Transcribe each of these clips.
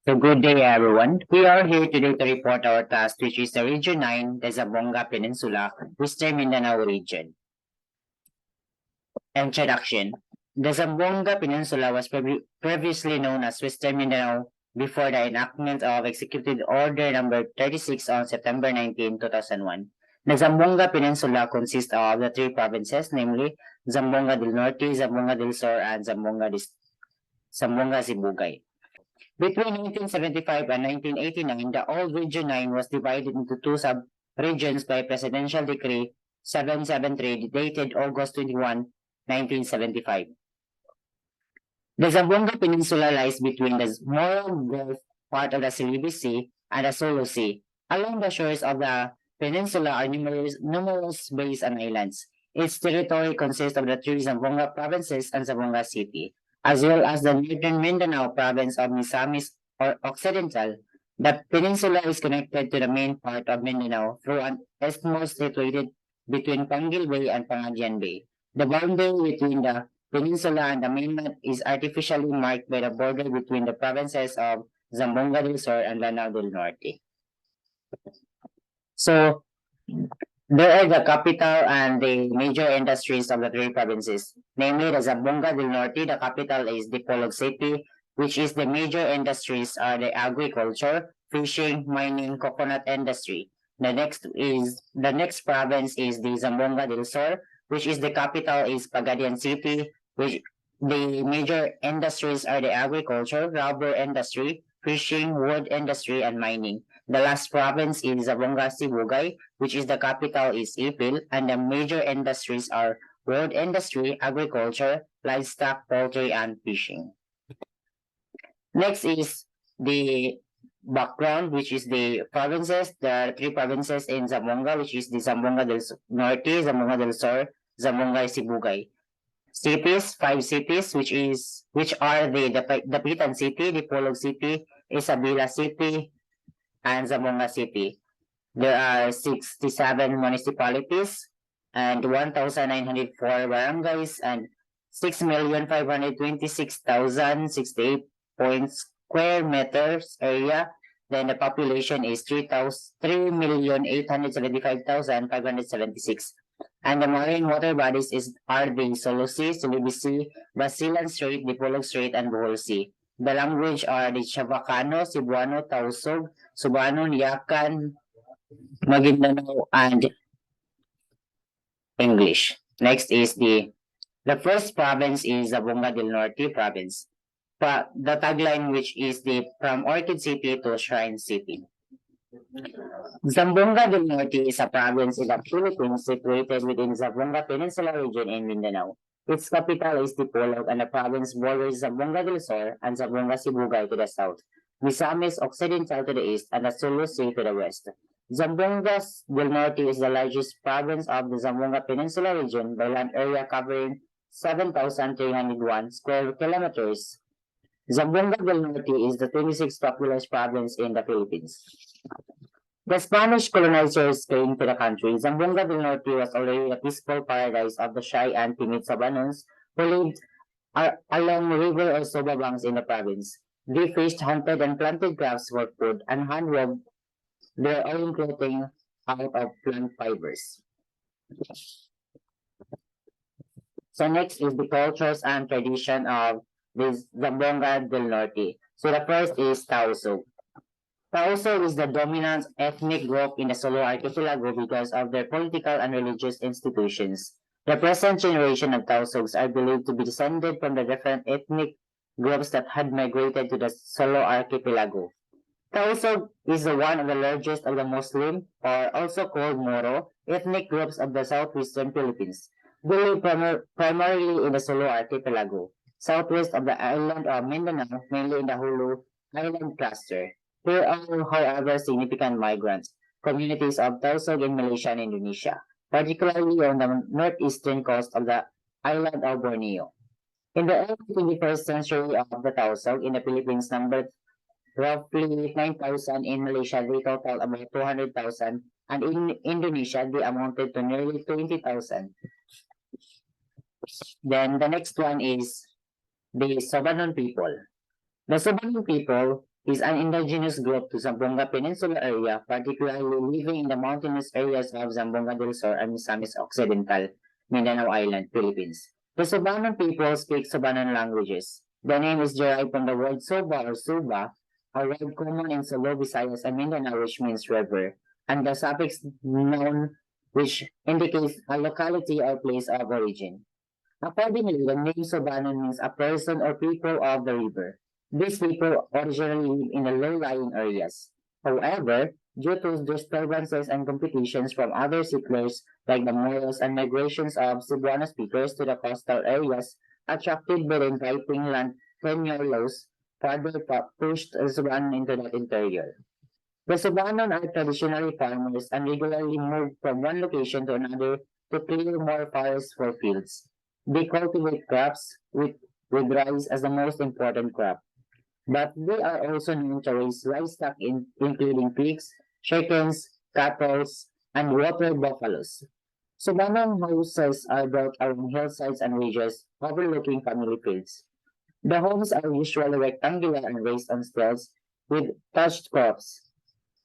So good day everyone. We are here today to report our task which is the Region 9, the Zamboanga Peninsula, Western Mindanao region. Introduction. The Zamboanga Peninsula was previously known as Western Mindanao before the enactment of Executive Order Number 36 on September 19, 2001. The Zamboanga Peninsula consists of the three provinces, namely Zamboanga del Norte, Zamboanga del Sur, and Zamboanga Sibugay. Between 1975 and 1989, the old Region 9 was divided into two sub-regions by Presidential Decree 773 dated August 21, 1975. The Zamboanga Peninsula lies between the Morro Gulf part of the Salibi Sea and the Sulu Sea. Along the shores of the peninsula are numerous bays and islands. Its territory consists of the three Zamboanga provinces and Zamboanga City, as well as the northern Mindanao province of Misamis or Occidental. The peninsula is connected to the main part of Mindanao through an isthmus situated between Pangil Bay and Pangasinan Bay. The boundary between the peninsula and the mainland is artificially marked by the border between the provinces of Zamboanga del Sur and Lanao del Norte. So, there are the capital and the major industries of the three provinces. Namely, the Zamboanga del Norte, the capital is Dipolog City, which is the major industries are the agriculture, fishing, mining, coconut industry. The next province is the Zamboanga del Sur, which is the capital is Pagadian City, which the major industries are the agriculture, rubber industry, fishing, wood industry, and mining. The last province is Zamboanga Sibugay, which is the capital is Ipil, and the major industries are wood industry, agriculture, livestock, poultry, and fishing. Next is the background, which is the provinces. There are three provinces in Zamboanga, which is the Zamboanga del Norte, Zamboanga del Sur, Zamboanga Sibugay. Cities, five cities, which are the Dapitan City, Dipolog City, Isabela City, and Zamboanga City. There are 67 municipalities and 1,904 barangays and 6,526,068 square meters area. Then the population is 3,875,576. And the marine water bodies are the Sulu Sea, Salibi Sea, Basilan Strait, Dipolog Strait, and Bohol Sea. The language are the Chavacano, Cebuano, Tausug, Subano, Yakan, Maguindanao, and English. Next is the first province is Zamboanga del Norte province. The tagline which is from Orchid City to Shrine City. Zamboanga del Norte is a province in the Philippines situated within Zamboanga Peninsula region in Mindanao. Its capital is Dipolog and the province borders Zamboanga del Sur and Zamboanga Sibugay to the south, Misamis Occidental to the east, and the Sulu Sea to the west. Zamboanga del Norte is the largest province of the Zamboanga Peninsula region by land area covering 7,301 square kilometers. Zamboanga del Norte is the 26th populous province in the Philippines. The Spanish colonizers came to the country. Zamboanga del Norte was already a peaceful paradise of the shy and timid Sabanons who lived along river or soba banks in the province. They fished, hunted, and planted crops for food and handwove their own clothing out of plant fibers. So next is the cultures and tradition of the Zamboanga del Norte. So the first is Tausug. Tausug is the dominant ethnic group in the Sulu Archipelago because of their political and religious institutions. The present generation of Tausugs are believed to be descended from the different ethnic groups that had migrated to the Sulu Archipelago. Tausug is one of the largest of the Muslim, or also called Moro, ethnic groups of the southwestern Philippines. They live primarily in the Sulu Archipelago, southwest of the island of Mindanao, mainly in the Hulu Island cluster. There are, however, significant migrant communities of Tausug in Malaysia and Indonesia, particularly on the northeastern coast of the island of Borneo. In the early 21st century of the Tausug in the Philippines numbered roughly 9,000. In Malaysia, they total about 200,000, and in Indonesia, they amounted to nearly 20,000. Then the next one is the Sobanon people. The Sobanon people is an indigenous group to Zamboanga Peninsula area, particularly living in the mountainous areas of Zamboanga del Sur and Misamis Occidental, Mindanao Island, Philippines. The Subanon people speak Subanon languages. The name is derived from the word Soba or Suba, a word common in Sulu, Visayas, and Mindanao which means river, and the suffix known which indicates a locality or place of origin. Accordingly, the name Sobanon means a person or people of the river. These people originally live in the low-lying areas. However, due to disturbances and competitions from other settlers like the Moros and migrations of Cebuano speakers to the coastal areas, attracted by the inviting land tenure laws, further pushed Cebuano into that interior. The Cebuanon are traditionally farmers and regularly move from one location to another to clear more forests for fields. They cultivate crops with rice as the most important crop, but they are also known to raise livestock including pigs, chickens, cattle, and water buffaloes. Cebuanon houses are built along hillsides and ridges overlooking family fields. The homes are usually rectangular and raised on stilts with thatched crops.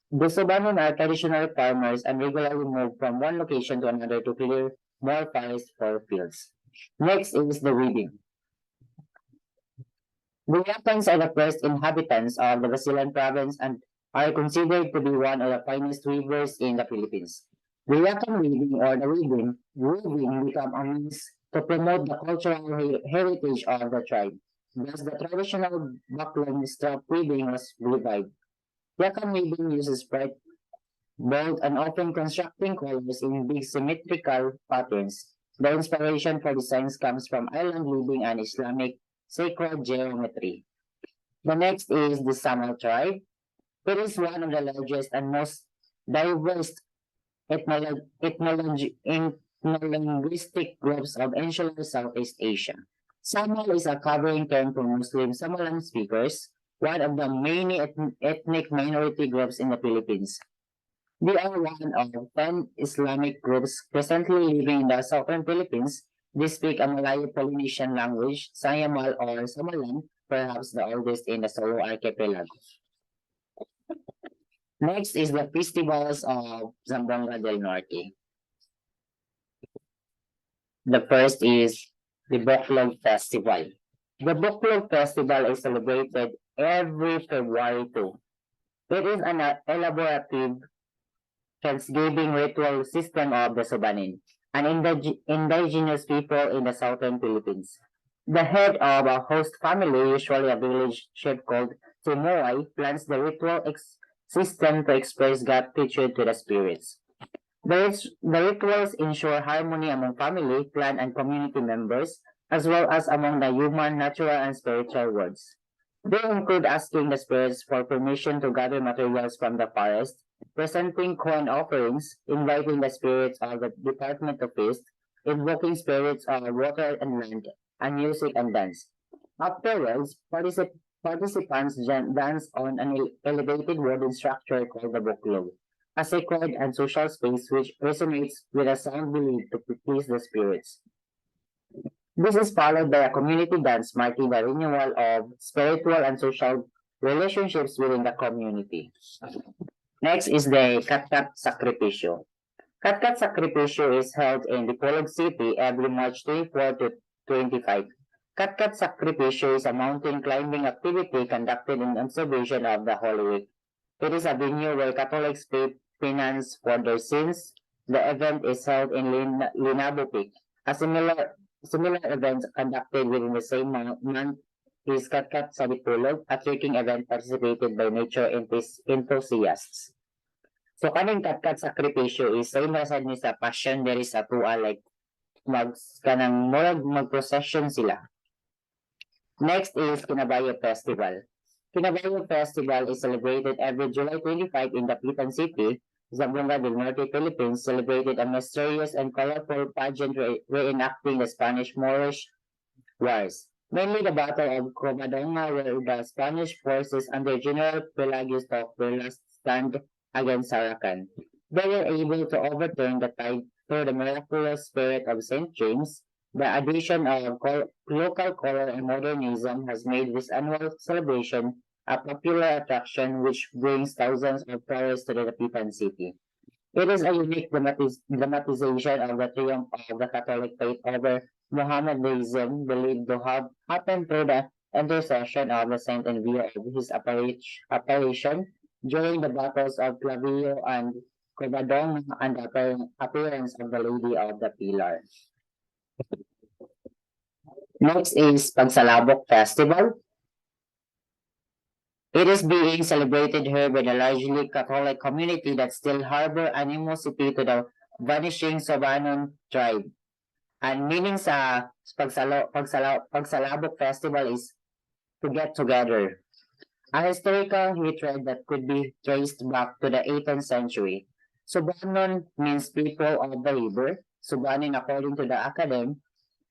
The Cebuanon are traditional farmers and regularly move from one location to another to clear more forest for fields. Next is the weaving. The Yapans are the first inhabitants of the Basilan province and are considered to be one of the finest weavers in the Philippines. The Yakan weaving or the weaving became a means to promote the cultural heritage of the tribe. Thus, the traditional buckland strap weaving was revived. Yakan weaving uses bright, bold, and often constructing colors in big symmetrical patterns. The inspiration for designs comes from island weaving and Islamic sacred geometry. The next is the Samal tribe. It is one of the largest and most diverse ethno-linguistic groups of insular Southeast Asia. Samal is a covering term for Muslim Samalan speakers, one of the many ethnic minority groups in the Philippines. They are one of 10 Islamic groups presently living in the southern Philippines. They speak a Malayo-Polynesian language, Sayamal or Samalan, perhaps the oldest in the Solo archipelago. Next is the festivals of Zamboanga del Norte. The first is the Buklog Festival. The Buklog Festival is celebrated every February 2. It is an elaborative Thanksgiving ritual system of the Subanin, an indigenous people in the southern Philippines. The head of a host family, usually a village chief called Tumuay, plans the ritual system to express gratitude to the spirits. The rituals ensure harmony among family, clan, and community members, as well as among the human, natural, and spiritual worlds. They include asking the spirits for permission to gather materials from the forest, presenting corn offerings, inviting the spirits of the department to feast, invoking spirits of water and land, and music and dance. Afterwards, participants dance on an elevated wooden structure called the buklog, a sacred and social space which resonates with a sound believed to please the spirits. This is followed by a community dance marking the renewal of spiritual and social relationships within the community. Next is the Katkat Sakripisyo. Katkat Sakripisyo is held in Dipolog City every March 24 to 25. Katkat Sakripisyo is a mountain climbing activity conducted in observation of the Holy Week. It is a venue where Catholics pay penance for their sins. The event is held in Linabo Peak. A similar event conducted within the same month is Katkat sa Dipolog, a trekking event participated by nature enthusiasts. So kaning katkat sakripisyo is same rasad ni sa passion diri sa tuwa like kanang murag mag-procession sila. Next is Kinabayo Festival. Kinabayo Festival is celebrated every July 25 in Dapitan City. Zamboanga del Norte, Philippines celebrated a mysterious and colorful pageant reenacting the Spanish-Moorish Wars. Mainly the Battle of Covadonga where the Spanish forces under General Pelagius took their last stand against Saracan. They were able to overturn the tide through the miraculous spirit of St. James. The addition of local color and modernism has made this annual celebration a popular attraction which brings thousands of tourists to the Dapitan city. It is a unique dramatization of the triumph of the Catholic faith over Mohammedanism, believed to have happened through the intercession of the saint in view of his apparition during the battles of Clavillo and Covadonga and the appearance of the Lady of the Pillar. Next is Pagsalabok Festival. It is being celebrated here by the largely Catholic community that still harbor animosity to the vanishing Sobanon tribe. And meaning sa Pagsalabok Festival is to get together. A historical hatred that could be traced back to the 18th century. Sobanon means people of the river. Subanon, according to the academy,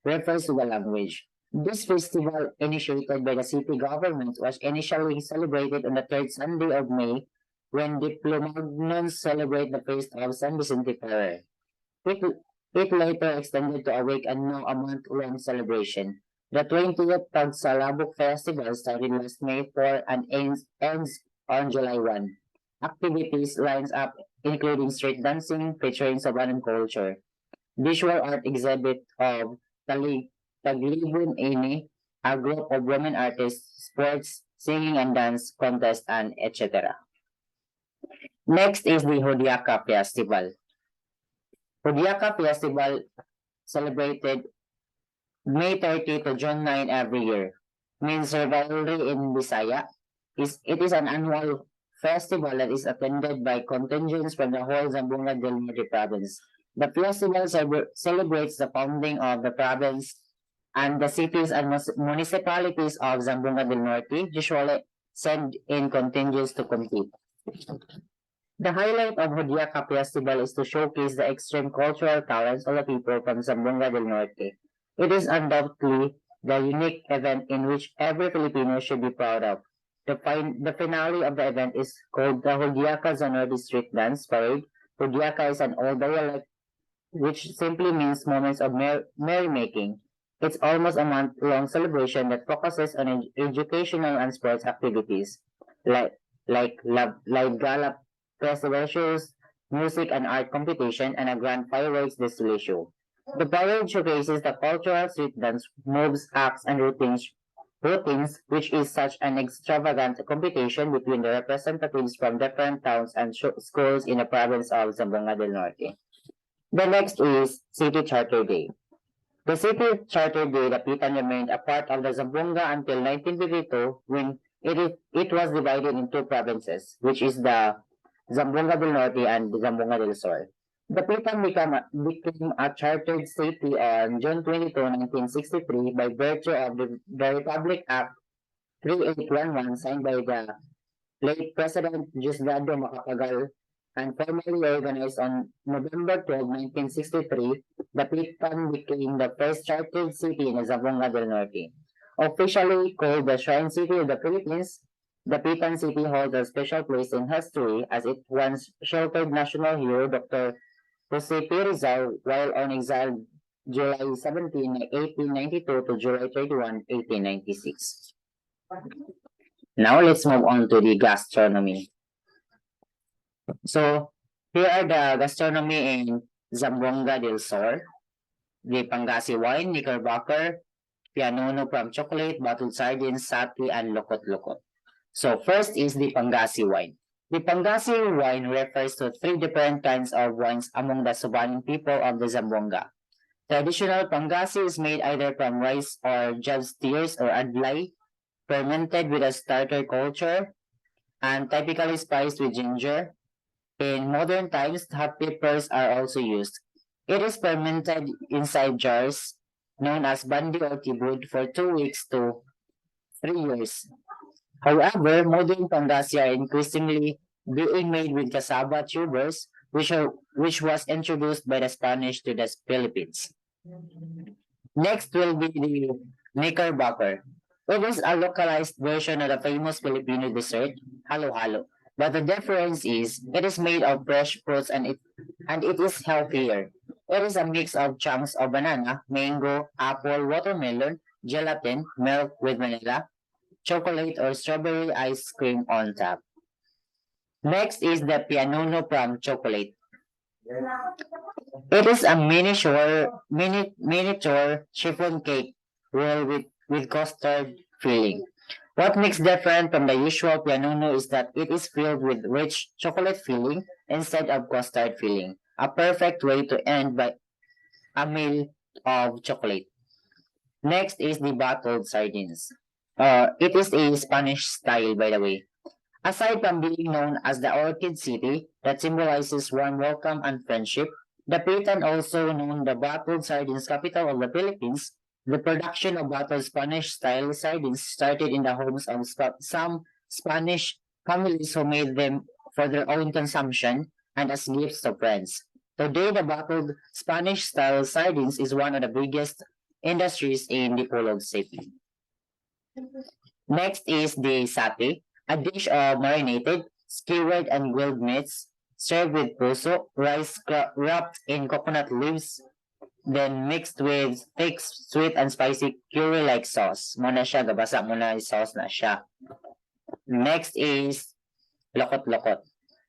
refers to the language. This festival, initiated by the city government, was initially celebrated on the third Sunday of May when Diplomagnons celebrate the feast of San Vicente Ferrer. It, it later extended to a week and now a month-long celebration. The 20th Pagsalabok Festival started last May 4 and ends on July 1. Activities lines up including street dancing featuring Sabanan culture, visual art exhibit of Taglibon Ini, a group of women artists, sports, singing and dance contest, and etc. Next is the Hodiaka Festival. Hodiaka Festival celebrated May 30 to June 9 every year. Means rivalry in Bisaya. It is an annual festival that is attended by contingents from the whole Zamboanga del Norte province. The festival celebrates the founding of the province and the cities and municipalities of Zamboanga del Norte usually send in contingents to compete. The highlight of Hodiaca Festival is to showcase the extreme cultural talents of the people from Zamboanga del Norte. It is undoubtedly the unique event in which every Filipino should be proud of. The finale of the event is called the Hodiaca Zanorde Street Dance Parade. Hodiaca is an old dialect which simply means moments of merrymaking. It's almost a month-long celebration that focuses on educational and sports activities, like live gala, festival shows, music and art competition, and a grand fireworks display show. The parade showcases the cultural street dance moves, acts, and routines, which is such an extravagant competition between the representatives from different towns and schools in the province of Zamboanga del Norte. The next is City Charter Day. The City Charter Day, the Pitan remained a part of the Zamboanga until 1952 when it was divided in two provinces, which is the Zamboanga del Norte and Zamboanga del Sur. The Pitan became a chartered city on June 22, 1963 by virtue of the Republic Act 3811 signed by the late President Diosdado Macapagal and formally organized on November 12, 1963, the Pitan became the first chartered city in Zamboanga del Norte. Officially called the Shrine City of the Philippines, the Pitan City holds a special place in history as it once sheltered national hero Dr. Jose P. Rizal while on exile July 17, 1892 to July 31, 1896. Now let's move on to the gastronomy. So here are the gastronomy in Zamboanga del Sur. The Pangasi wine, Knickerbocker, Pianono from chocolate, bottled sardines, sati, and lokot-lokot. So first is the Pangasi wine. The Pangasi wine refers to three different kinds of wines among the Subanin people of the Zamboanga. Traditional Pangasi is made either from rice or judged tears or adlay, fermented with a starter culture, and typically spiced with ginger. In modern times, hot peppers are also used. It is fermented inside jars known as bandi or tibud for 2 weeks to 3 years. However, modern pangasi are increasingly being made with cassava tubers, which was introduced by the Spanish to the Philippines. Next will be the Knickerbocker. It is a localized version of the famous Filipino dessert, halo-halo. But the difference is it is made of fresh fruits and it is healthier. It is a mix of chunks of banana, mango, apple, watermelon, gelatin, milk with vanilla, chocolate or strawberry ice cream on top. Next is the pianono from chocolate. It is a miniature chiffon cake rolled with custard filling. What makes different from the usual pianono is that it is filled with rich chocolate filling instead of custard filling. A perfect way to end by a meal of chocolate. Next is the bottled sardines. It is a Spanish style, by the way. Aside from being known as the Orchid City that symbolizes warm welcome and friendship, the Dapitan also known the bottled sardines capital of the Philippines. The production of bottled Spanish-style sardines started in the homes of some Spanish families who made them for their own consumption and as gifts to friends. Today, the bottled Spanish-style sardines is one of the biggest industries in the Dipolog City. Next is the satay, a dish of marinated, skewered and grilled meats served with puso, rice wrapped in coconut leaves, then mixed with thick, sweet and spicy curry-like sauce. Muna siya, gabasa muna yung sauce na siya. Next is lokot-lokot.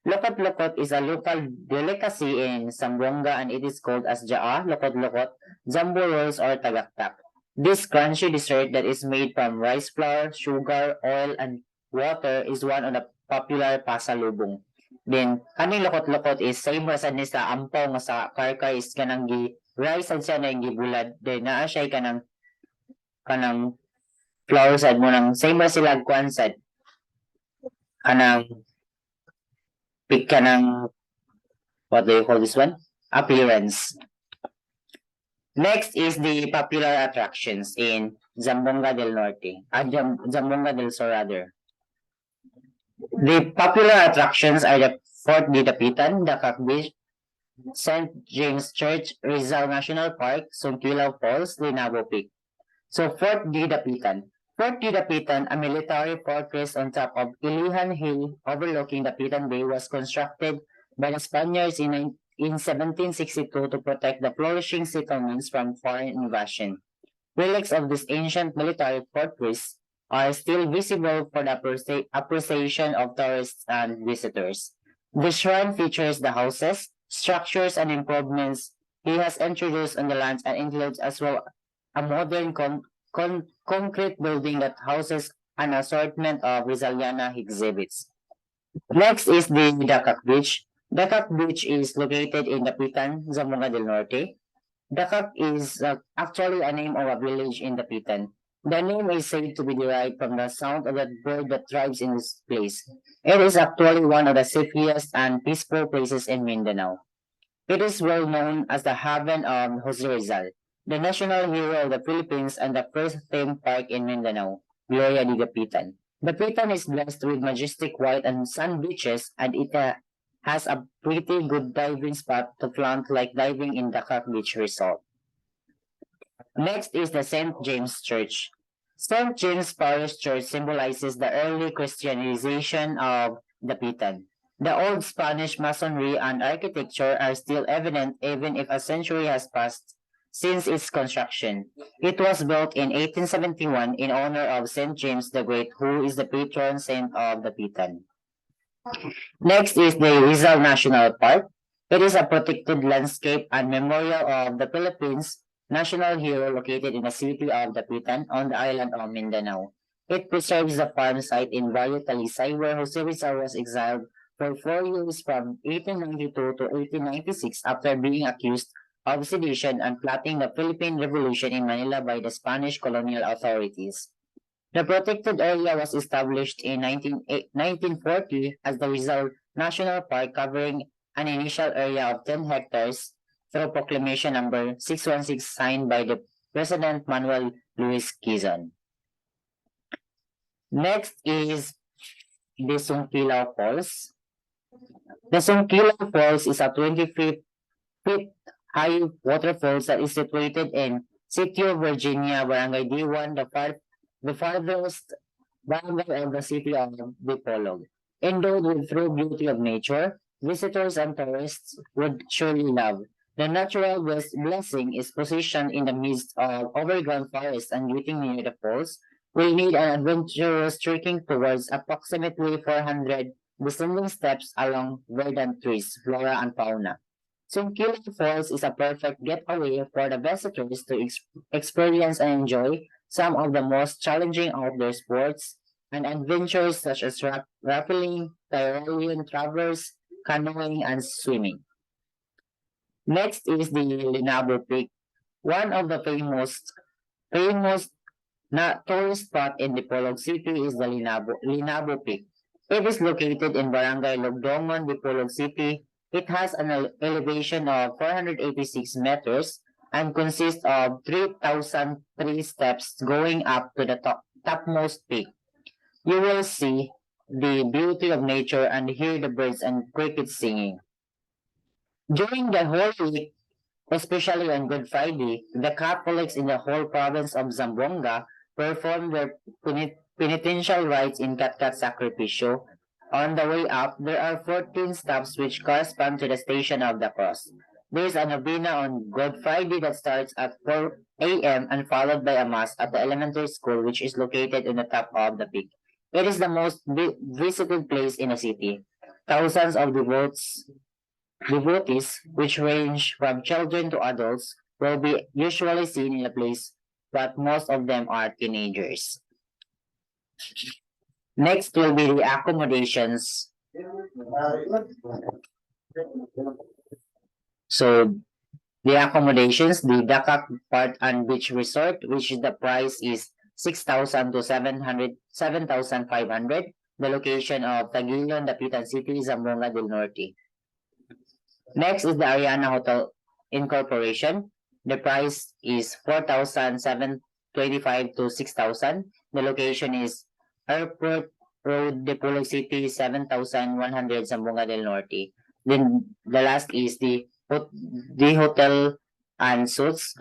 Lokot-lokot is a local delicacy in Zamboanga and it is called as jaa, lokot-lokot, jumbo rolls or tagaktak. This crunchy dessert that is made from rice flour, sugar, oil, and water is one of the popular pasalubong. Then, kaning lokot-lokot is same ra sad ni sa ampaw nga sa karkar is kanang rice sad siya na yung gibulad. Then, naa siya kanang flour sad mo nang same ra sila kuan sad kanang kanang what do you call this one? Appearance. Next is the popular attractions in Zamboanga del Norte, Zamboanga del Sur rather. The popular attractions are the Fort de Dapitan, the Beach, St. James Church, Rizal National Park, Sungkilaw Falls, Linabo Peak. So Fort de Dapitan. Fort de Dapitan, a military fortress on top of Ilihan Hill overlooking Dapitan Bay, was constructed by the Spaniards in 1762 to protect the flourishing settlements from foreign invasion. Relics of this ancient military fortress are still visible for the appreciation of tourists and visitors. The shrine features the houses, structures, and improvements he has introduced on the lands and includes as well a modern concrete building that houses an assortment of Rizaliana exhibits. Next is the Dakak Beach. Dakak Beach is located in Dapitan, Zamboanga del Norte. Dakak is actually a name of a village in Dapitan. The name is said to be derived from the sound of the bird that thrives in this place. It is actually one of the safest and peaceful places in Mindanao. It is well known as the haven of Jose Rizal, the national hero of the Philippines and the first theme park in Mindanao, Gloria de Dapitan. Dapitan is blessed with majestic white and sand beaches and it has a pretty good diving spot to flaunt like diving in Dakak Beach Resort. Next is the St. James Church. St. James Parish Church symbolizes the early Christianization of Dapitan. The old Spanish masonry and architecture are still evident even if a century has passed since its construction. It was built in 1871 in honor of St. James the Great, who is the patron saint of Dapitan. Next is the Rizal National Park. It is a protected landscape and memorial of the Philippines national hero located in the city of Dapitan on the island of Mindanao. It preserves the farm site in Barrio Talisay where Jose Rizal was exiled for 4 years from 1892 to 1896 after being accused of sedition and plotting the Philippine Revolution in Manila by the Spanish colonial authorities. The protected area was established in 1940 as the Rizal National Park, covering an initial area of 10 hectares through Proclamation number 616 signed by the President Manuel Luis Quezon. Next is the Sungkilaw Falls. The Sungkilaw Falls is a 20-feet high waterfalls that is situated in Sitio, Virginia, Barangay D1, the farthest barangay of the city of Dipolog. Endowed with true beauty of nature, visitors and tourists would surely love. The natural blessing is positioned in the midst of overgrown forest and getting near the falls. will need an adventurous trekking towards approximately 400 descending steps along verdant trees, flora, and fauna. Killer Falls is a perfect getaway for the visitors to experience and enjoy some of the most challenging outdoor sports and adventures such as rappelling, Tyrolean traverse, canoeing, and swimming. Next is the Linabo Peak, one of the famous tourist spot in Dipolog City is the Linabo Peak. It is located in Barangay Lugdongon, Dipolog City. It has an elevation of 486 meters and consists of 3,003 steps going up to the topmost peak. You will see the beauty of nature and hear the birds and crickets singing. During the whole week, especially on Good Friday, the Catholics in the whole province of Zamboanga perform their penitential rites in Katkat Sacrificio. On the way up, there are 14 stops which correspond to the Station of the Cross. There is a novena on Good Friday that starts at 4 a.m. and followed by a mass at the elementary school which is located on the top of the peak. It is the most visited place in the city. Thousands of devotees, which range from children to adults, will be usually seen in the place, but most of them are teenagers. Next will be the accommodations. So the accommodations, the Dakak Park and Beach Resort, which the price is 6,000 to 7,500. The location of Tagilion, Dapitan City, Zamboanga del Norte. Next is the Ariana Hotel Incorporation. The price is 4,725 to 6,000. The location is Airport Road, Dipolog City, 7,100, Zamboanga del Norte. Then the last is the Hotel and Suites.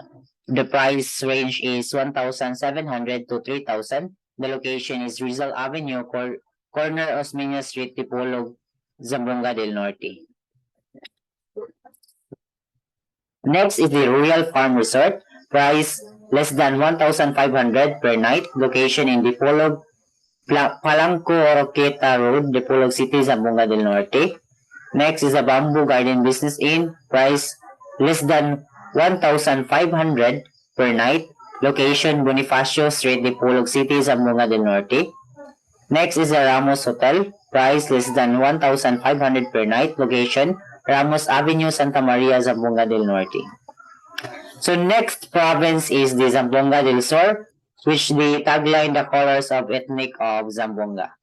The price range is 1,700 to 3,000. The location is Rizal Avenue, corner Osmeña Street, Dipolog, Zamboanga del Norte. Next is the Royal Farm Resort. Price less than 1,500 per night. Location in Dipolog, Palanco Oroqueta Road, Dipolog City, Zamboanga del Norte. Next is the Bamboo Garden Business Inn. Price less than 1,500 per night. Location Bonifacio Street, Dipolog City, Zamboanga del Norte. Next is the Ramos Hotel. Price less than 1,500 per night. Location Ramos Avenue, Santa Maria, Zamboanga del Norte. So next province is the Zamboanga del Sur, which the tagline the colors of ethnic of Zamboanga.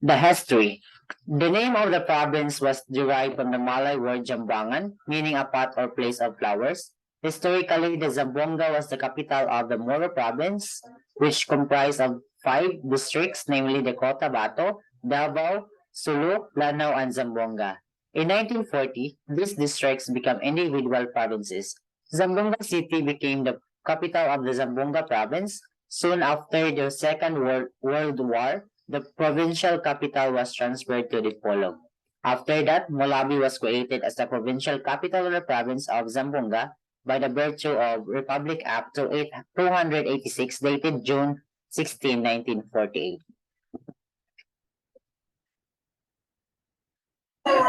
The history. The name of the province was derived from the Malay word Jambangan, meaning a pot or place of flowers. Historically, the Zamboanga was the capital of the Moro province, which comprised of 5 districts, namely the Cotabato, Davao, Sulu, Lanao, and Zamboanga. In 1940, these districts became individual provinces. Zamboanga City became the capital of the Zamboanga province. Soon after the Second World War, the provincial capital was transferred to Dipolog. After that, Molabi was created as the provincial capital of the province of Zamboanga by the virtue of Republic Act 286 dated June 16, 1948.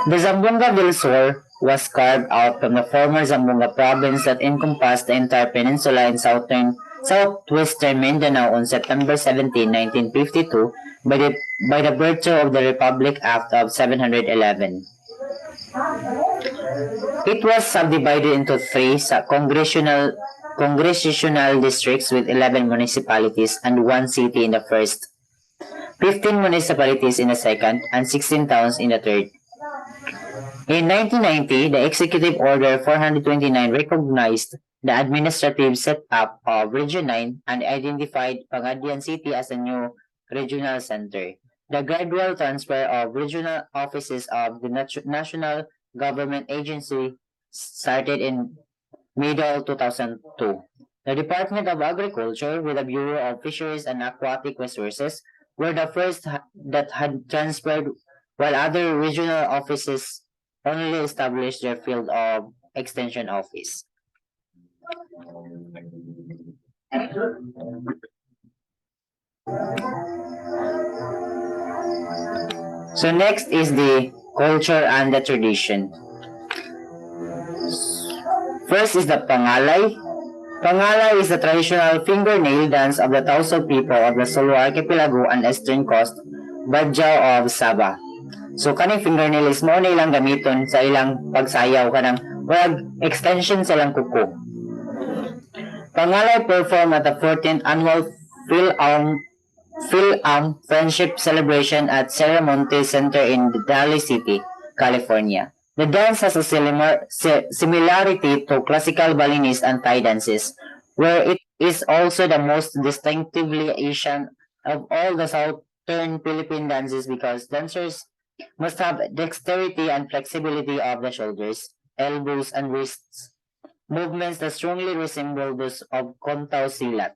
The Zamboanga del Sur was carved out from the former Zamboanga province that encompassed the entire peninsula in southwestern Mindanao on September 17, 1952 by the virtue of the Republic Act of 711. It was subdivided into 3 congressional districts with 11 municipalities and 1 city in the first, 15 municipalities in the second, and 16 towns in the third. In 1990, the Executive Order 429 recognized the administrative setup of Region 9 and identified Pangasinan City as a new regional center. The gradual transfer of regional offices of the National Government Agency started in middle 2002. The Department of Agriculture with the Bureau of Fisheries and Aquatic Resources were the first that had transferred, while other regional offices only established their field of extension office. So next is the culture and the tradition. First is the pangalay. Pangalay is the traditional fingernail dance of the Tausug people of the Sulu Archipelago and eastern coast, Badjao of Sabah. So kaning fingernail is mo na ilang gamiton sa ilang pagsayaw kanang wag extension sa ilang kuko. Pangalay performed at the 14th annual Phil-Am Friendship Celebration at Ceremony Center in Daly City, California. The dance has a similarity to classical Balinese and Thai dances, where it is also the most distinctively Asian of all the Southern Philippine dances because dancers must have dexterity and flexibility of the shoulders, elbows, and wrists, movements that strongly resemble those of Kontao Silat.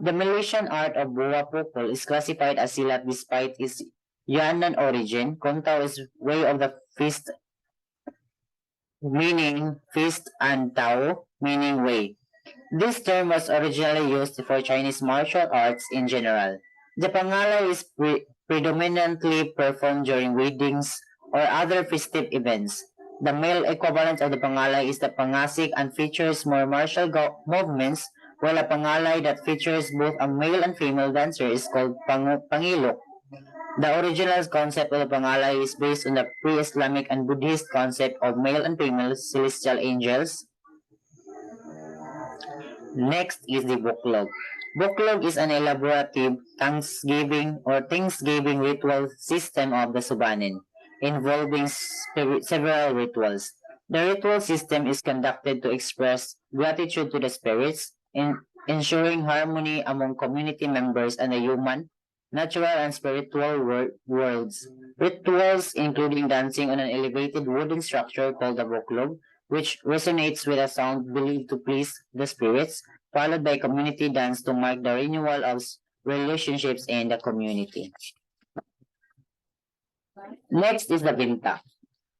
The Malaysian art of Boa Pukul is classified as silat despite its Yannan origin. Kontao is way of the fist, meaning fist, and Tao, meaning way. This term was originally used for Chinese martial arts in general. The Pangala is predominantly performed during weddings or other festive events. The male equivalent of the Pangalay is the Pangasik and features more martial movements, while a Pangalay that features both a male and female dancer is called Pangilok. The original concept of the Pangalay is based on the pre-Islamic and Buddhist concept of male and female celestial angels. Next is the Buklog. Buklog is an elaborative Thanksgiving ritual system of the Subanen, involving several rituals. The ritual system is conducted to express gratitude to the spirits, ensuring harmony among community members and the human, natural, and spiritual worlds. Rituals including dancing on an elevated wooden structure called the Buklog, which resonates with a sound believed to please the spirits, followed by community dance to mark the renewal of relationships in the community. Next is the Vinta.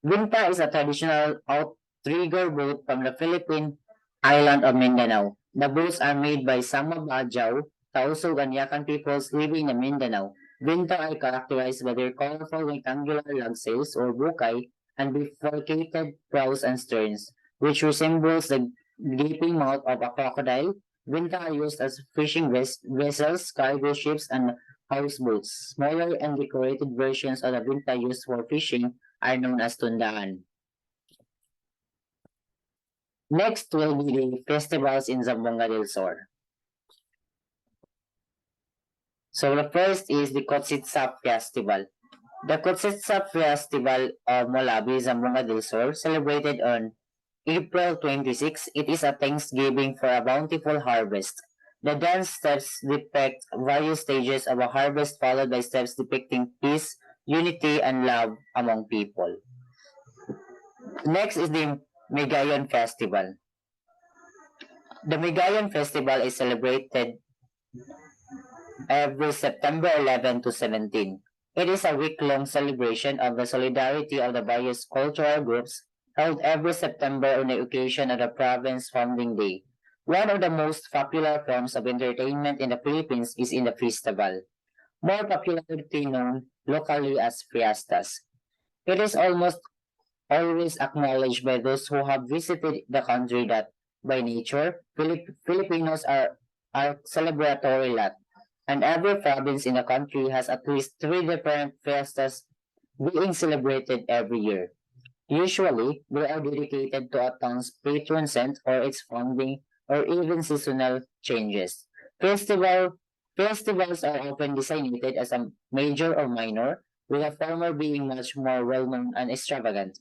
Vinta is a traditional outrigger boat from the Philippine island of Mindanao. The boats are made by Sama Bajau, Tausug and Yakan peoples living in Mindanao. Vinta are characterized by their colorful rectangular lug sails or bukay and bifurcated prows and sterns, which resembles the gaping mouth of a crocodile. Vinta are used as fishing vessels, cargo ships, and houseboats. Smaller and decorated versions of the Vinta used for fishing are known as tundaan. Next will be the festivals in Zamboanga del Sur. So the first is the Kotsitsap Festival. The Kotsitsap Festival of Molabi, Zamboanga del Sur, celebrated on April 26. It is a thanksgiving for a bountiful harvest. The dance steps depict various stages of a harvest followed by steps depicting peace, unity, and love among people. Next is the Migayon Festival. The Migayon Festival is celebrated every September 11 to 17. It is a week-long celebration of the solidarity of the various cultural groups held every September on the occasion of the province founding day. One of the most popular forms of entertainment in the Philippines is in the festival, more popularly known locally as fiestas. It is almost always acknowledged by those who have visited the country that, by nature, Filipinos are celebratory lot, and every province in the country has at least 3 different fiestas being celebrated every year. Usually, they are dedicated to a town's patron saint or its founding or even seasonal changes. Festivals are often designated as a major or minor, with the former being much more well-known and extravagant,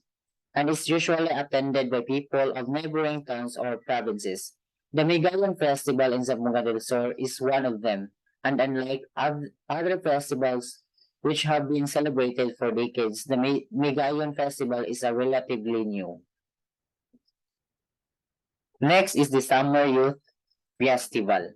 and is usually attended by people of neighboring towns or provinces. The Migayon Festival in Zamboanga del Sur is one of them, and unlike other festivals which have been celebrated for decades, the Migayon Festival is a relatively new. Next is the Summer Youth Festival.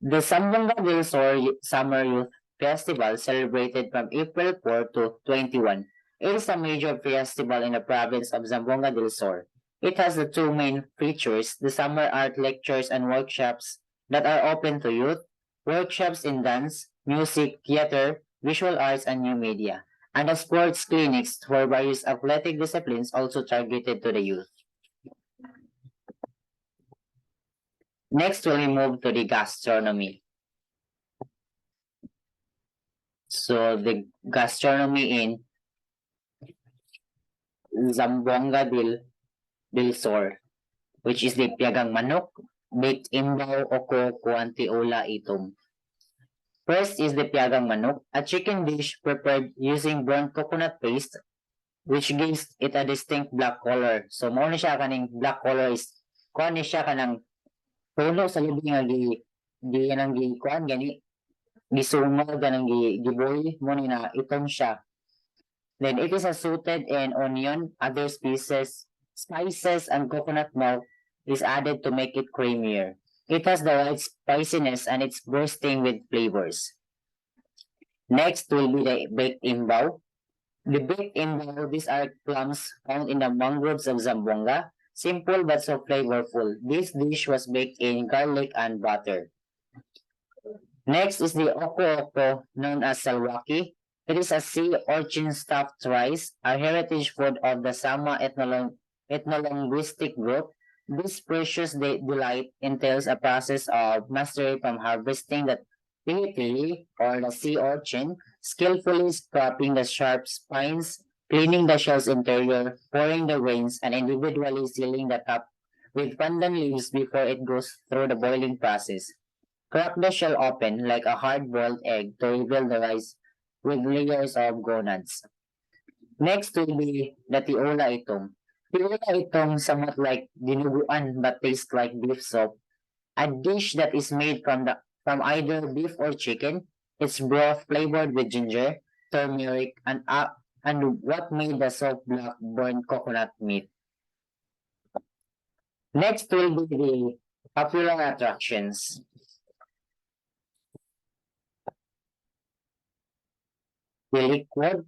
The Zamboanga del Sur Summer Youth Festival, celebrated from April 4 to 21, it is a major festival in the province of Zamboanga del Sur. It has the two main features, the summer art lectures and workshops that are open to youth, workshops in dance, music, theater, visual arts, and new media. And the sports clinics for various athletic disciplines also targeted to the youth. Next, we'll move to the gastronomy. So the gastronomy in Zamboanga del Sur, which is the piagang manok, baked imbaw, oko, kuantiola, itom. First is the piagang manok, a chicken dish prepared using burnt coconut paste, which gives it a distinct black color. So, mo ni siya kaning black color is, kuha ni siya kanang puno sa lubi nga di nang kuan gani, gisungal ganang giboy, mo ni na itong siya. Then it is sauteed in onion, other spices, and coconut milk is added to make it creamier. It has the right spiciness and it's bursting with flavors. Next will be the baked imbaw. The baked imbaw, these are plums found in the mangroves of Zamboanga. Simple but so flavorful. This dish was baked in garlic and butter. Next is the oko-oko, known as salwaki. It is a sea urchin stuffed rice, a heritage food of the Sama ethnolinguistic group. This precious delight entails a process of mastery from harvesting the pili or the sea urchin, skillfully scraping the sharp spines, cleaning the shell's interior, pouring the grains, and individually sealing the top with pandan leaves before it goes through the boiling process. Crack the shell open like a hard-boiled egg to reveal the rice with layers of gonads. Next will be the tiola itong. Tiola itong somewhat like dinuguan but tastes like beef soup. A dish that is made from either beef or chicken. Its broth flavored with ginger, turmeric, and what made the soup black burnt coconut meat. Next will be the popular attractions. The Liquid,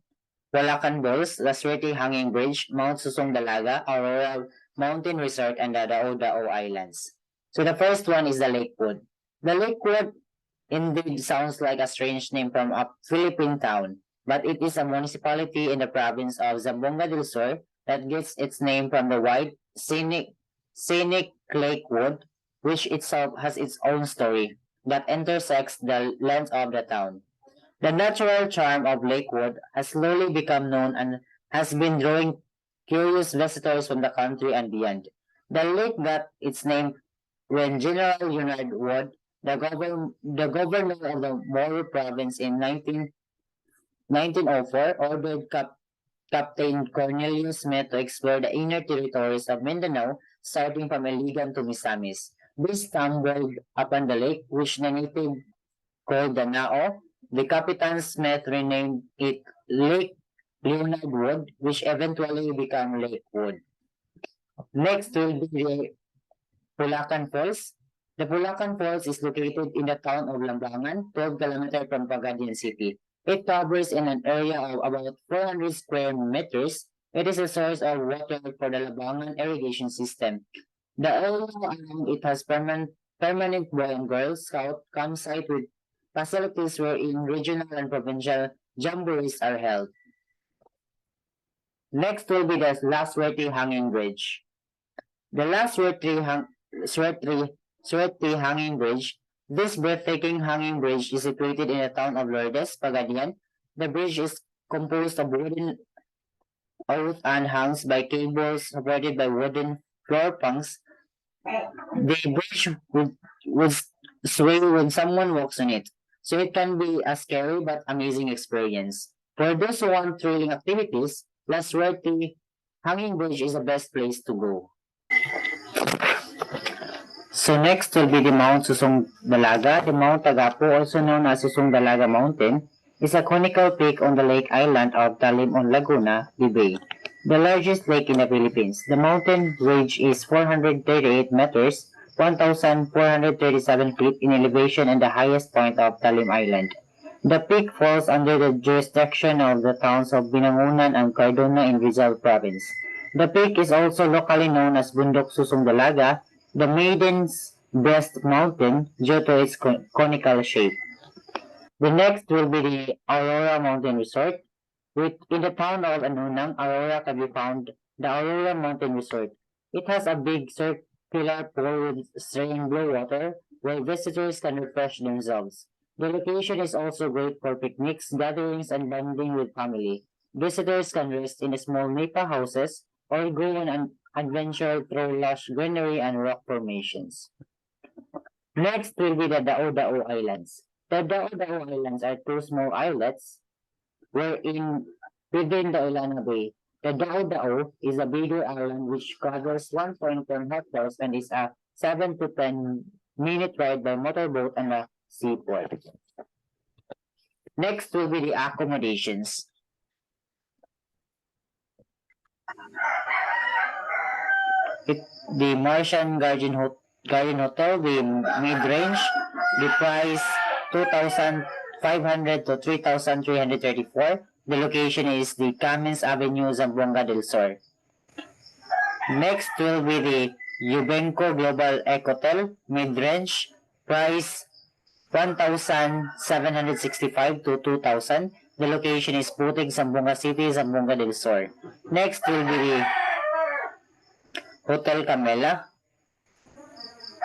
Walacan Bulls, La Suerte Hanging Bridge, Mount Susong Dalaga, Aurora Mountain Resort, and the Dao Islands. So the first one is the Lakewood. The Lakewood indeed sounds like a strange name from a Philippine town, but it is a municipality in the province of Zamboanga del Sur that gets its name from the wide, scenic Lakewood, which itself has its own story that intersects the length of the town. The natural charm of Lakewood has slowly become known and has been drawing curious visitors from the country and beyond. The lake got its name when General Leonard Wood, the governor of the Moro province in 1904, ordered Captain Cornelius Smith to explore the inner territories of Mindanao, starting from Iligan to Misamis. This stumbled upon the lake, which the native called the Nao. The Captain Smith renamed it Lake Leonard Wood, which eventually became Lakewood. Next will be the Pulacan Falls. The Pulacan Falls is located in the town of Lambangan, 12 kilometers from Pagadian City. It covers in an area of about 400 square meters. It is a source of water for the Lambangan irrigation system. The area around it has permanent boy and girl scout campsite with facilities wherein regional and provincial jamborees are held. Next will be the Last Suerte Hanging Bridge. The Last Suerte Hanging Bridge. This breathtaking hanging bridge is situated in the town of Lourdes, Pagadian. The bridge is composed of wooden earth and hangs by cables supported by wooden floor punks. The bridge would sway when someone walks on it, so it can be a scary but amazing experience. For those who want thrilling activities, La Suerte Hanging Bridge is the best place to go. So next will be the Mount Susong Dalaga. The Mount Tagapo, also known as Susong Dalaga Mountain, is a conical peak on the lake island of Talim on Laguna, Libay, the largest lake in the Philippines. The mountain range is 438 meters, 1,437 feet in elevation and the highest point of Talim Island. The peak falls under the jurisdiction of the towns of Binangunan and Cardona in Rizal Province. The peak is also locally known as Bundok Susong Dalaga, the Maiden's Breast Mountain, due to its conical shape. The next will be the Aurora Mountain Resort. In the town of Anunang, Aurora can be found the Aurora Mountain Resort. It has a big circular pool with serene blue water where visitors can refresh themselves. The location is also great for picnics, gatherings, and bonding with family. Visitors can rest in small nipa houses or go on an adventure through lush greenery and rock formations. Next will be the Dao Dao Islands. The Dao Dao Islands are two small islets wherein within the Ilana Bay. The Dao Dao is a bigger island which covers 1.1 hectares and is a 7 to 10-minute ride by motorboat and a seaport. Next will be the accommodations. It, the Martian Garden Hotel, the mid-range, the price 2,500 to 3,334. The location is the Camins Avenue, Zamboanga del Sur. Next will be the Ubenco Global Ecotel mid-range, price 1,765 to 2,000. The location is Putig, Zamboanga City, Zamboanga del Sur. Next will be the Hotel Camela,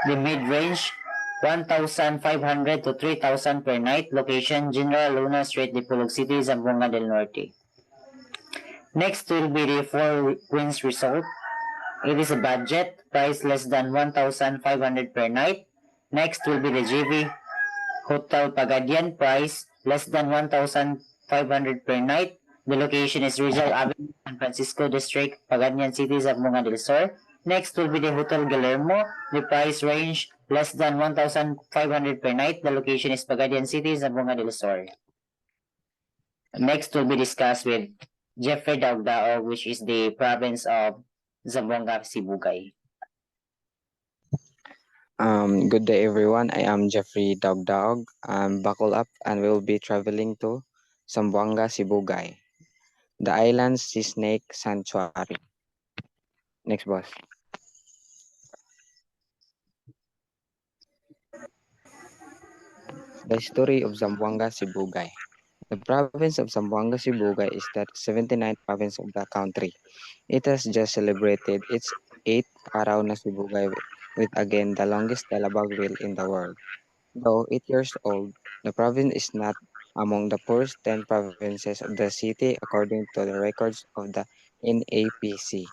the mid-range, 1,500 to 3,000 per night. Location, General Luna Street, Dipolog City, Zamboanga del Norte. Next will be the Four Queens Resort. It is a budget, price less than 1,500 per night. Next will be the GV Hotel Pagadian, price less than 1,500 per night. The location is Rizal Avenue, San Francisco District, Pagadian City, Zamboanga del Sur. Next will be the Hotel Guillermo. The price range less than 1,500 per night. The location is Pagadian City, Zamboanga del Sur. Next will be discussed with Jeffrey Daugdao, which is the province of Zamboanga, Sibugay. Good day, everyone. I am Jeffrey Dogdog. Buckle up and we'll be traveling to Zamboanga, Sibugay, the island's sea snake sanctuary. Next, boss. The history of Zamboanga, Sibugay. The province of Zamboanga, Sibugay is the 79th province of the country. It has just celebrated its 8th Araw na Sibugay with again the longest dalabag wheel in the world. Though 8 years old, the province is not among the poorest 10 provinces of the city according to the records of the NAPC.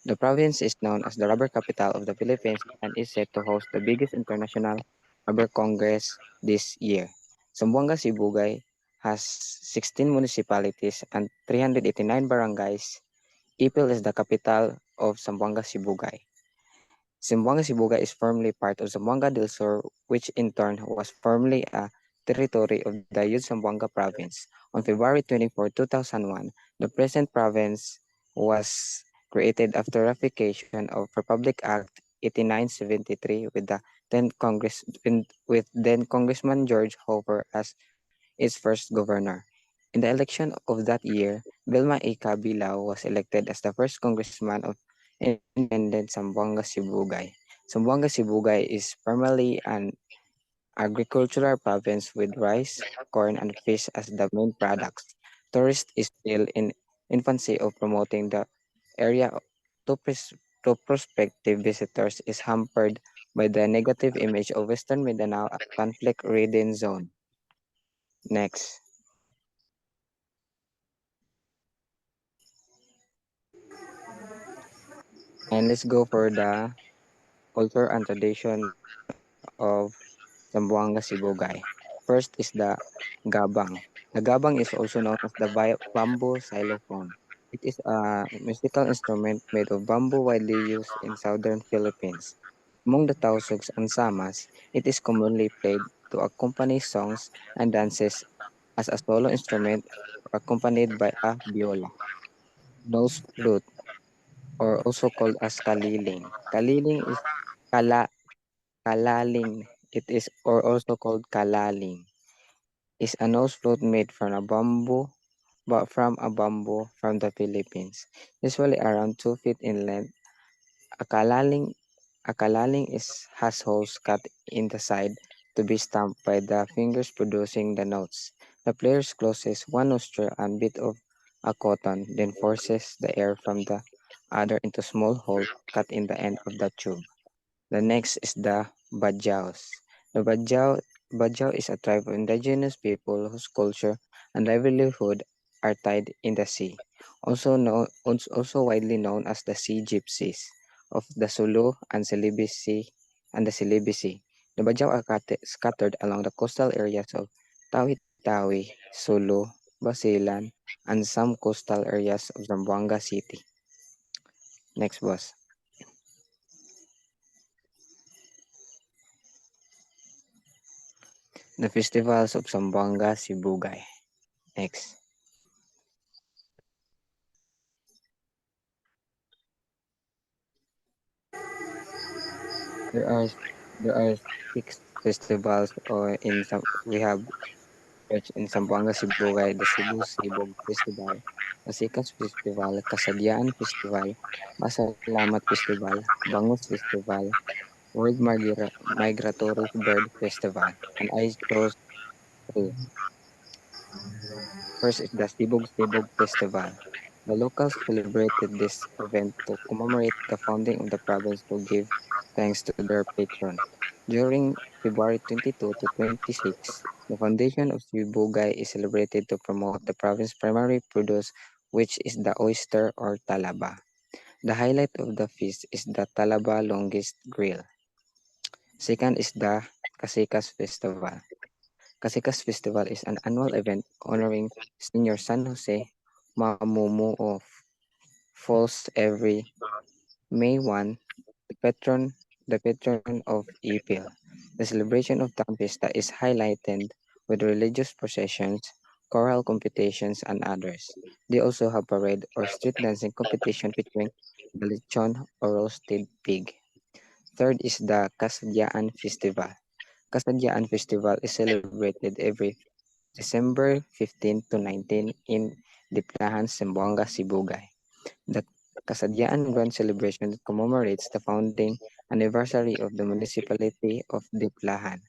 The province is known as the rubber capital of the Philippines and is set to host the biggest international rubber congress this year. Zamboanga Sibugay has 16 municipalities and 389 barangays. Ipil is the capital of Zamboanga Sibugay. Zamboanga Sibuga is formerly part of Zamboanga del Sur, which in turn was formerly a territory of the Youth Zamboanga province. On February 24, 2001, the present province was created after ratification of Republic Act 8973 with the with then Congressman George Hoover as its first governor. In the election of that year, Vilma A. Cabilao was elected as the first congressman of independent Zamboanga Sibugay. Zamboanga Sibugay is primarily an agricultural province with rice, corn, and fish as the main products. Tourist is still in infancy of promoting the area to, to prospective visitors is hampered by the negative image of Western Mindanao, a conflict-ridden zone. Next. And let's go for the culture and tradition of Zamboanga Sibugay. First is the gabang. The gabang is also known as the bamboo xylophone. It is a musical instrument made of bamboo widely used in southern Philippines. Among the Tausugs and Samas, it is commonly played to accompany songs and dances as a solo instrument or accompanied by a viola. Nose flute, or also called as kaliling. Kaliling is kalaling. It is or also called kalaling. Is a nose flute made from a bamboo from the Philippines. Usually around 2 feet in length. A kalaling has holes cut in the side to be stamped by the fingers producing the notes. The players closes one nostril and bit of a cotton, then forces the air from the other into small hole cut in the end of the tube. The next is the Badjaos. The Badjao is a tribe of indigenous people whose culture and livelihood are tied in the sea. Also widely known as the Sea Gypsies of the Sulu and the Celebi. The Badjao are scattered along the coastal areas of Tawi-Tawi, Sulu, Basilan, and some coastal areas of Zamboanga City. Next, boss. The festivals of Zamboanga, Sibugay. Next. There are there are six festivals or in some we have church in Zamboanga, Sibugay, the Cebu Sibog Festival, Pasikas Festival, Kasadyaan Festival, Masalamat Festival, Bangus Festival, Migratory Bird Festival, and I chose three. First is the Sibog Festival. The locals celebrated this event to commemorate the founding of the province to give thanks to their patron. During February 22 to 26, the foundation of Sibugay is celebrated to promote the province's primary produce, which is the oyster or talaba. The highlight of the feast is the talaba longest grill. Second is the Kasikas Festival. Kasikas Festival is an annual event honoring Senior San Jose Mamumuo falls every May 1, the patron the patron of Ipil. The celebration of Town Fiesta is highlighted with religious processions, choral competitions, and others. They also have parade or street dancing competition featuring the lechon or roasted pig. Third is the Kasadyaan Festival. Kasadyaan Festival is celebrated every December 15 to 19 in Diplahan, Zamboanga, Sibugay. The Kasadyaan Grand Celebration commemorates the founding anniversary of the municipality of Diplahan.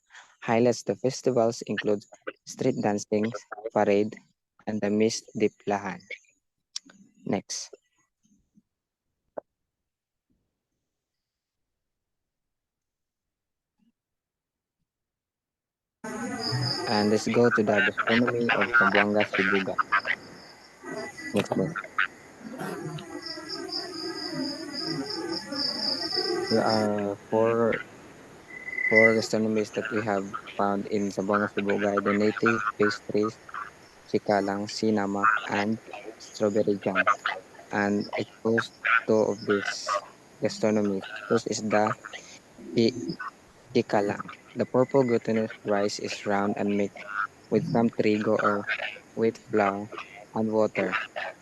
Highlights the festivals include street dancing, parade, and the Miss Diplahan. Next. And let's go to the gastronomy of Zamboanga, Sibugay. Next, boss. There are four gastronomies that we have found in Zamboanga, Sibugay. The native pastries, chikalang, sinamak, and strawberry jam. And I chose two of these gastronomies. First is the chi- chikalang. The purple glutinous rice is round and mixed with some trigo or wheat flour and water,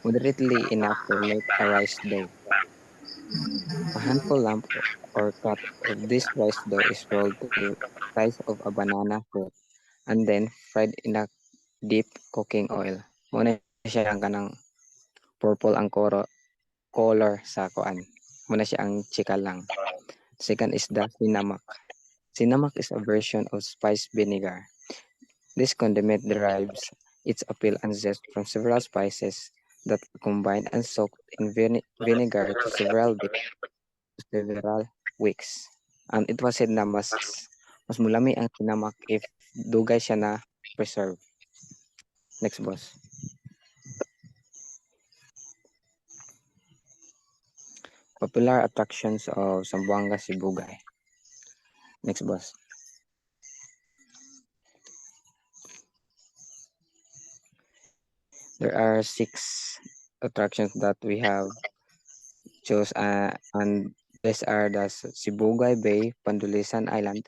moderately enough to make a rice dough. A handful lump or cut of this rice dough is rolled to the size of a banana fruit and then fried in a deep cooking oil. Muna siya ang kanang purple ang color sa kuan. Muna siya ang chikalang. Second is the sinamak. Sinamak is a version of spiced vinegar. This condiment derives its appeal and zest from several spices that are combined and soaked in vinegar to several weeks. And it was said na mas mulami ang sinamak if dugay siya na preserve. Next, boss. Popular attractions of Zamboanga, Sibugay. Next, boss. There are six attractions that we have chose, and these are the Sibugay Bay, Pandulisan Island,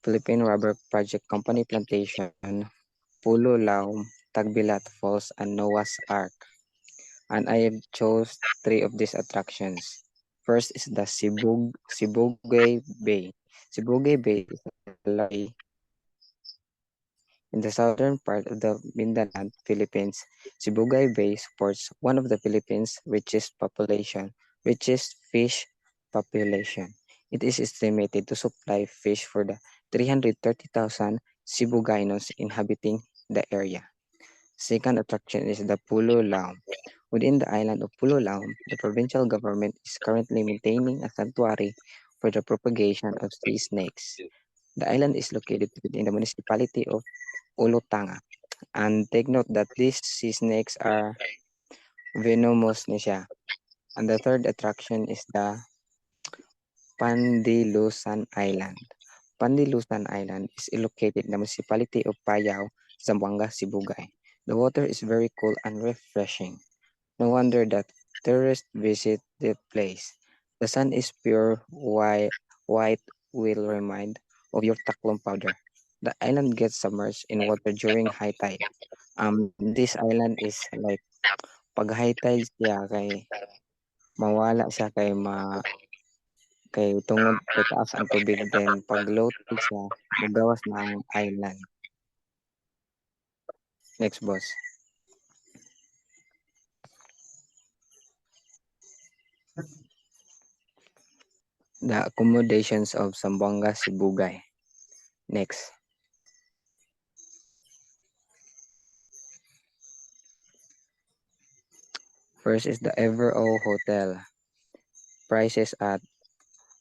Philippine Rubber Project Company Plantation, Pulo Laum, Tagbilat Falls, and Noah's Ark. And I have chose three of these attractions. First is the Sibugay Bay. Sibugay Bay is a large bay in the southern part of the Mindanao, Philippines. Sibugay Bay supports one of the Philippines' richest fish population. It is estimated to supply fish for the 330,000 Sibugayanos inhabiting the area. Second attraction is the Pulo Laum. Within the island of Pulo Laum, the provincial government is currently maintaining a sanctuary for the propagation of sea snakes. The island is located within the municipality of Ulutanga. And take note that these sea snakes are venomous na siya. And the third attraction is the Pandilusan Island. Pandilusan Island is located in the municipality of Payao, Zamboanga, Sibugay. The water is very cool and refreshing. No wonder that tourists visit the place. The sun is pure white will remind of your taklong powder. The island gets submerged in water during high tide. This island is like pag high tide siya mawala siya kay tungod kay taas ang tubig then pag low tide siya mugawas na ang island. Next boss. The accommodations of Zamboanga Sibugay. Next. First is the Evero Hotel. Prices at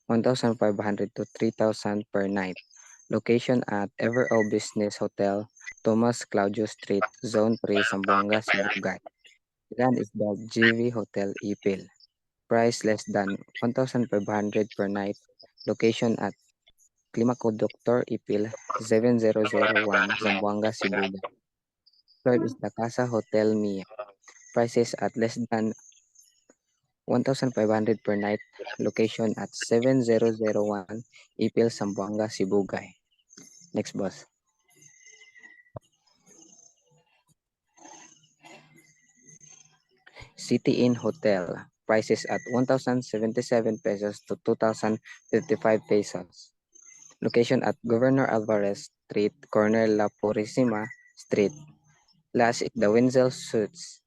1,500 to 3,000 per night. Location at Evero Business Hotel, Thomas Claudio Street, Zone 3, Zamboanga, Sibugay. Land is the GV Hotel Ipil. Price less than 1,500 per night. Location at Climaco Doctor Ipil, 7001, Zamboanga, Sibugay. Third is the Casa Hotel Mia. Prices at less than 1,500 per night. Location at 7001 Ipil, Zamboanga, Sibugay. Next boss. City Inn Hotel. Prices at 1,077 pesos to 2,055 pesos. Location at Governor Alvarez Street, corner La Purisima Street. Last is the Wenzel Suites.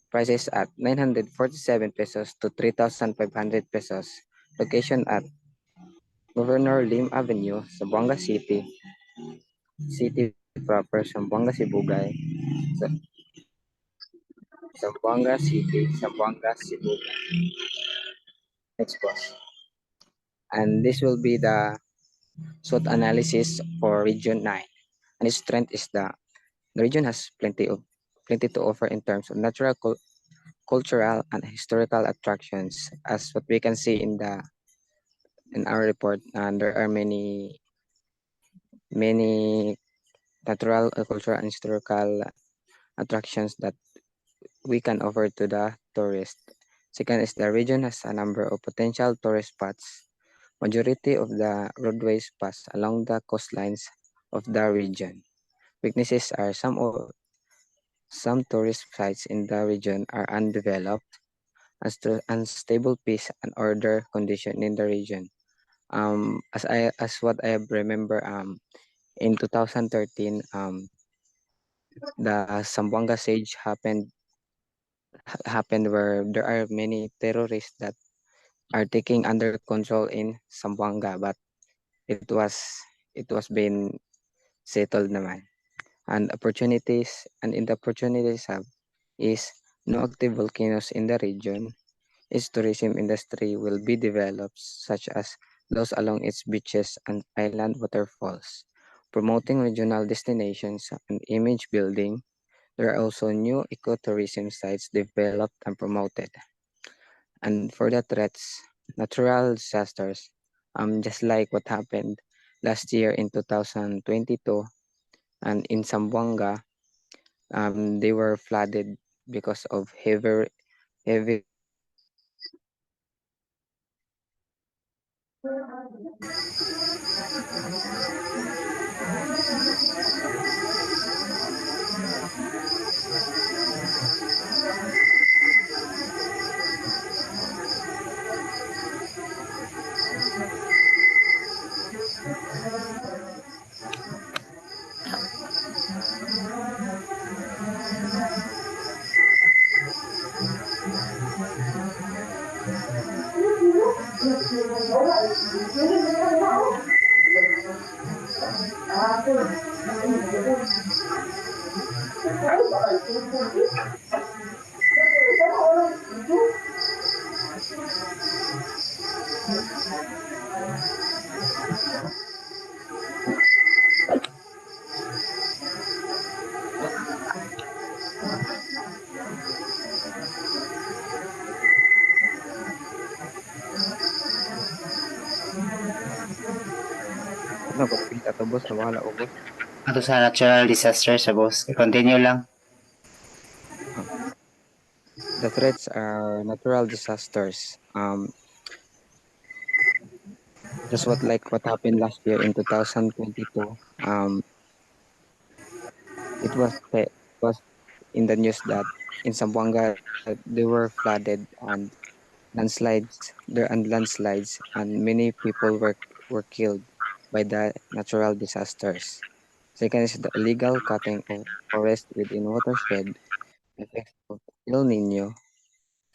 Prices at 947 pesos to 3,500 pesos. Location at Governor Lim Avenue, Zamboanga City. City proper, Zamboanga Sibugay. Zamboanga City, Zamboanga Sibugay. Next boss. And this will be the SWOT analysis for Region 9. And its strength is the region has plenty to offer in terms of natural, cultural, and historical attractions. As what we can see in our report, there are many natural, cultural, and historical attractions that we can offer to the tourist. Second is the region has a number of potential tourist spots. Majority of the roadways pass along the coastlines of the region. Weaknesses are some tourist sites in the region are undeveloped, unstable peace and order condition in the region. As what I remember, in 2013, the Zamboanga siege happened where there are many terrorists that are taking under control in Zamboanga, but it was it was being settled naman. And in the opportunities have is no active volcanoes in the region. Its tourism industry will be developed, such as those along its beaches and island waterfalls, promoting regional destinations and image building. There are also new ecotourism sites developed and promoted. And for the threats, natural disasters, just like what happened last year in 2022, and in Zamboanga, they were flooded because of heavy Nag-update ato boss, nawala ko boss. Ato sa natural disaster sa boss. Continue lang. Ah, the threats are natural disasters. Just what happened last year in 2022. It was in the news that in Zamboanga they were flooded and landslides and many people were killed by the natural disasters. Second is the illegal cutting of forest within watershed, effects of El Nino.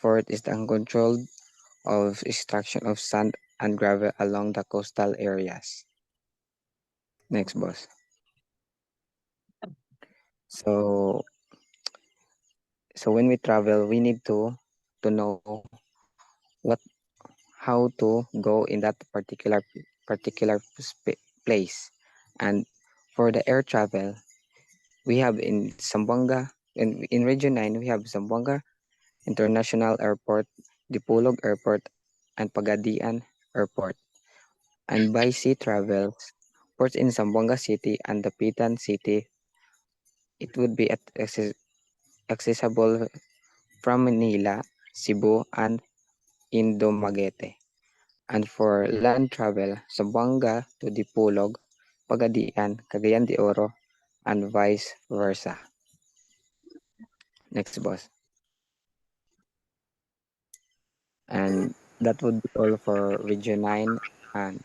Fourth is the uncontrolled of extraction of sand and gravel along the coastal areas. Next, boss. So, so when we travel, we need to know what how to go in that particular place. And for the air travel, we have in Zamboanga, in Region 9, we have Zamboanga International Airport, Dipolog Airport, and Pagadian Airport. And by sea travels, ports in Zamboanga City and the Pitan City, it would be accessible from Manila, Cebu, and Indomaguete. And for land travel, Zamboanga to Dipolog, Pagadian, Cagayan de Oro, and vice versa. Next, boss. And that would be all for Region 9. And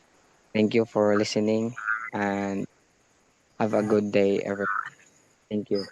thank you for listening and have a good day, everyone. Thank you.